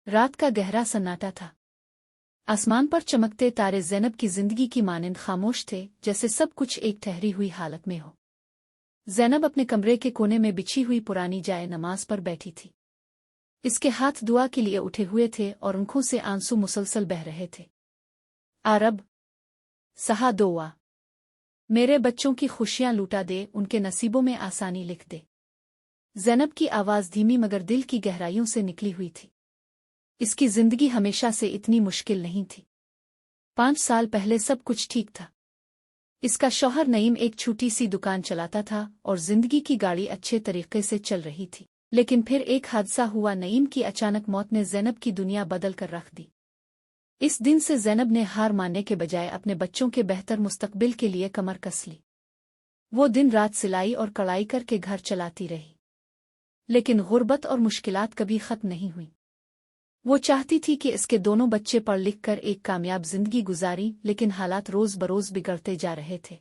रात का गहरा सन्नाटा था। आसमान पर चमकते तारे ज़ैनब की जिंदगी की मानिंद खामोश थे, जैसे सब कुछ एक ठहरी हुई हालत में हो। ज़ैनब अपने कमरे के कोने में बिछी हुई पुरानी जाए नमाज पर बैठी थी। इसके हाथ दुआ के लिए उठे हुए थे और आंखों से आंसू मुसलसल बह रहे थे। आरब सहा दुआ, मेरे बच्चों की खुशियां लूटा दे, उनके नसीबों में आसानी लिख दे। ज़ैनब की आवाज़ धीमी मगर दिल की गहराइयों से निकली हुई थी। इसकी जिंदगी हमेशा से इतनी मुश्किल नहीं थी। 5 साल पहले सब कुछ ठीक था। इसका शौहर नईम एक छोटी सी दुकान चलाता था और जिंदगी की गाड़ी अच्छे तरीके से चल रही थी। लेकिन फिर एक हादसा हुआ। नईम की अचानक मौत ने ज़ैनब की दुनिया बदल कर रख दी। इस दिन से ज़ैनब ने हार मानने के बजाय अपने बच्चों के बेहतर मुस्तकबिल के लिए कमर कस ली। वो दिन रात सिलाई और कढ़ाई करके घर चलाती रही, लेकिन गुर्बत और मुश्किलात कभी खत्म नहीं हुई। वो चाहती थी कि इसके दोनों बच्चे पढ़ लिख कर एक कामयाब जिंदगी गुजारी, लेकिन हालात रोज बरोज बिगड़ते जा रहे थे।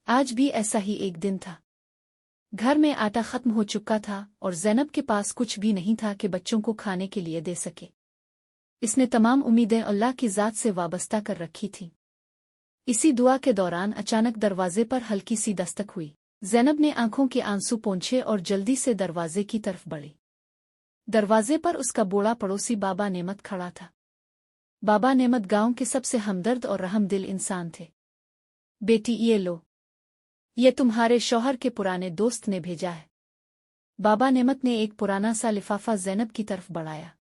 आज भी ऐसा ही एक दिन था। घर में आटा खत्म हो चुका था और ज़ैनब के पास कुछ भी नहीं था कि बच्चों को खाने के लिए दे सके। इसने तमाम उम्मीदें अल्लाह की ज़ात से वाबस्ता कर रखी थीं। इसी दुआ के दौरान अचानक दरवाजे पर हल्की सी दस्तक हुई। ज़ैनब ने आंखों के आंसू पोंछे और जल्दी से दरवाजे की तरफ बढ़ी। दरवाजे पर उसका बूढ़ा पड़ोसी बाबा नेमत खड़ा था। बाबा नेमत गांव के सबसे हमदर्द और रहमदिल इंसान थे। बेटी, ये लो, ये तुम्हारे शौहर के पुराने दोस्त ने भेजा है। बाबा नेमत ने एक पुराना सा लिफाफा ज़ैनब की तरफ बढ़ाया।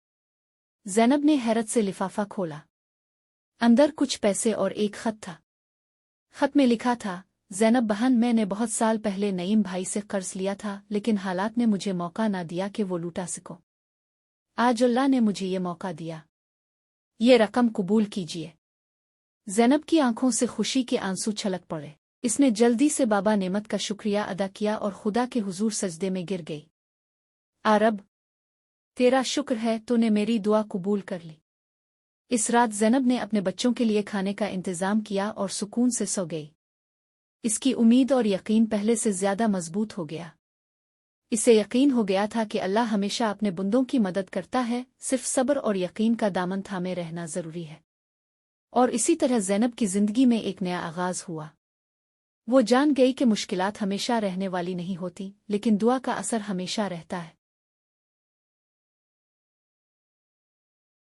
ज़ैनब ने हैरत से लिफाफा खोला। अंदर कुछ पैसे और एक खत था। खत में लिखा था, ज़ैनब बहन, मैंने बहुत साल पहले नईम भाई से कर्ज लिया था, लेकिन हालात ने मुझे मौका ना दिया कि वो लूटा सको। आज अल्लाह ने मुझे ये मौका दिया। ये रकम कबूल कीजिए। ज़ैनब की आंखों से खुशी के आंसू छलक पड़े। इसने जल्दी से बाबा नेमत का शुक्रिया अदा किया और खुदा के हुजूर सजदे में गिर गई। आरब, तेरा शुक्र है, तूने मेरी दुआ कबूल कर ली। इस रात ज़ैनब ने अपने बच्चों के लिए खाने का इंतजाम किया और सुकून से सो गई। इसकी उम्मीद और यकीन पहले से ज्यादा मजबूत हो गया। इसे यकीन हो गया था कि अल्लाह हमेशा अपने बंदों की मदद करता है, सिर्फ सब्र और यकीन का दामन थामे रहना जरूरी है। और इसी तरह ज़ैनब की जिंदगी में एक नया आगाज हुआ। वो जान गई कि मुश्किलात हमेशा रहने वाली नहीं होती, लेकिन दुआ का असर हमेशा रहता है।